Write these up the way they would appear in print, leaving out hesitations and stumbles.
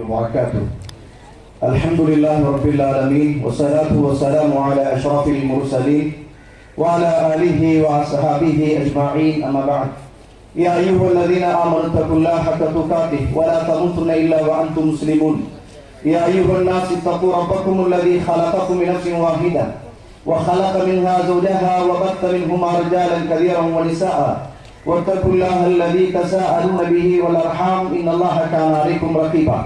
وبركاته. الحمد لله رب العالمين والصلاة والسلام على أشرف المرسلين وعلى آله وصحبه أجمعين. أما بعد، يا أيها الذين آمنوا اتقوا الله حق تقاته ولا تموتن إلا وأنتم مسلمون. يا أيها الناس اتقوا ربكم الذي خلقكم من نفس واحدة وخلق منها زوجها وبث منهما رجالا كثيرا ونساء واتقوا الله الذي تساءلون به والأرحام إن الله كان عليكم رقيبا.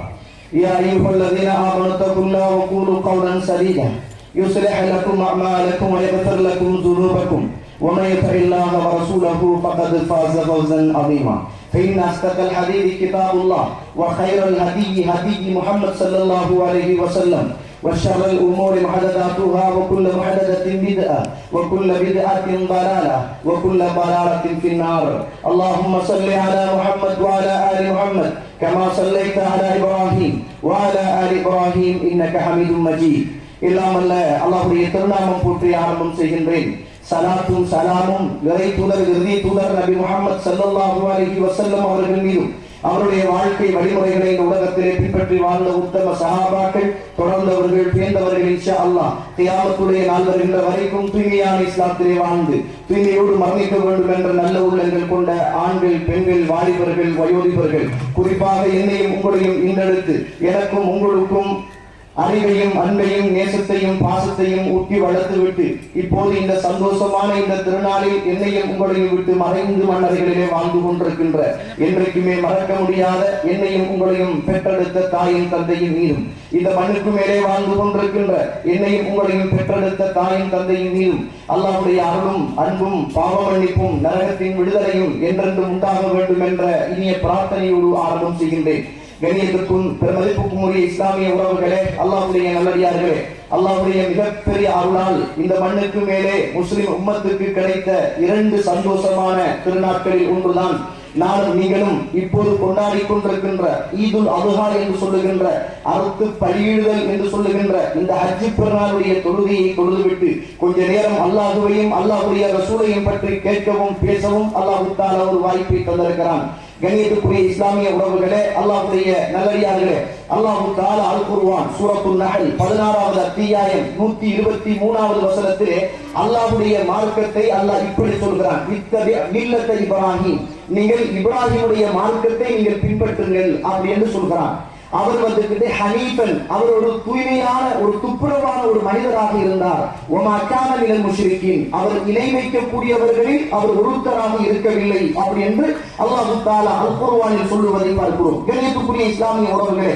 يا أيها الذين آمنوا اتقوا الله وقولوا قولا سديدا يصلح لكم أعمالكم ويغفر لكم ذنوبكم ومن يطع الله ورسوله فقد فاز فوزا عظيما. فإن أصدق الحديث كتاب الله وخير الهدي هدي محمد صلى الله عليه وسلم وشر الأمور محدثاتها وكل محدثة بدعة وكل بدعة ضلالة وكل ضلالة في النار. اللهم صل على محمد وعلى آل محمد كما صليت على إبراهيم وعلى آل إبراهيم إنك حميد مجيد. இல்லாமல்ல அல்லாஹ்வுடைய திருநாமம் போற்றி ஆரம்பம் செய்கின்றேன். சலாத்தும் சலாமும் இறை தூதர் இறுதி தூதர் நபி முஹம்மது ஸல்லல்லாஹு அலைஹி வஸல்லம் அவர்கள் மீதும் அவருடைய வாழ்க்கை வழிமுறைகளை இந்த உலகத்திலே பின்பற்றி வாழ்ந்த உத்தம சஹாபாக்கள் தொடர்ந்தவர்கள் பேர்ந்தவர்கள் இன்ஷா அல்லாஹ் கியாமத்துடைய நாள் வருகின்ற வரைக்கும் தூய்மையான இஸ்லாத்திலே வாழ்ந்து தூய்மையோடு மரணிக்க வேண்டும் என்ற நல்ல உள்ளங்கள் கொண்ட ஆண்கள், பெண்கள், வாலிபர்கள், வயோதிபர்கள், குறிப்பாக என்னையும் உங்களையும் இன்றெடுத்து எனக்கும் உங்களுக்கும் அறிவையும் அன்பையும் நேசத்தையும் பாசத்தையும் ஊட்டி வளர்த்துவிட்டு இப்போது இந்த சந்தோஷமான இந்த திருநாளில் என்னையும் உங்களையும் விட்டு மறைந்து மன்னர்களிலே வாழ்ந்து கொண்டிருக்கின்ற என்றைக்குமே மறக்க முடியாத என்னையும் உங்களையும் பெற்றெடுத்த தாயின் தந்தையின் மீதும் இந்த மண்ணுக்கு மேலே வாழ்ந்து கொண்டிருக்கின்ற என்னையும் உங்களையும் பெற்றெடுத்த தாயின் தந்தையின் மீதும் அல்லாஹ்வுடைய அருளும் அன்பும் பாவ மன்னிப்பும் நரகத்தின் விடுதலையும் என்றென்றும் உண்டாக வேண்டும் என்ற இனிய பிரார்த்தனையோடு ஆரம்பம் செய்கின்றேன். கண்ணியத்திற்கும் பெருமதிப்புக்கும் உரிய இஸ்லாமிய உறவுகளே, அல்லாஹ்வுடைய நல்லடியார்களே, அல்லாஹ்வுடைய மிகப்பெரிய அருளால் இந்த மண்ணுக்கு மேலே முஸ்லிம் உம்மத்துக்கு கிடைத்த இரண்டு சந்தோஷமான திருநாட்களில் ஒன்றுதான் நானும் நீங்களும் இப்போது கொண்டாடி கொண்டிருக்கின்ற ஈதுல் அதுஹா என்று சொல்லுகின்ற அறுத்து பலியிடுதல் என்று சொல்லுகின்ற இந்த ஹஜ் பெருநாளுடைய தொழுகையை தொழுதுவிட்டு கொஞ்ச நேரம் அல்லாஹ்வையும் அல்லாஹ்வுடைய ரசூலையும் பற்றி கேட்கவும் பேசவும் அல்லாஹ் தஆலா ஒரு வாய்ப்பை தந்திருக்கிறான். கண்ணியத்துக்குரிய இஸ்லாமிய உறவுகளே, அல்லாஹ்வுடைய நல்லடியார்களே, அல்லாஹ் தஆலா அல் குர்ஆன் சூரத்துல் நஹல் 16வது அத்தியாயம் 123வது வசனத்திலே அல்லாஹ்வுடைய மார்க்கத்தை அல்லாஹ் இப்படி சொல்கிறான், இத்தபி மில்லத்த இப்ராஹீம், நீங்கள் இப்ராஹிமுடைய மார்க்கத்தை நீங்கள் பின்பற்றுங்கள் அப்படி என்று சொல்கிறான். அவர் வந்துட்டு ஹனீஃபன், அவர் ஒரு தூய்மையான ஒரு துப்புரவான ஒரு மனிதராக இருந்தார். வமா கான மினல் முஷ்ரிக்கீன், அவர் இணை வைக்கக்கூடியவர்களில் அவர் ஒருத்தராக இருக்கவில்லை அப்படி என்று அல்லாஹ் தஆலா அல் குர்ஆனில் சொல்லுவதை பார்க்கிறோம். கண்ணியத்துக்குரிய இஸ்லாமிய உறவுகளே,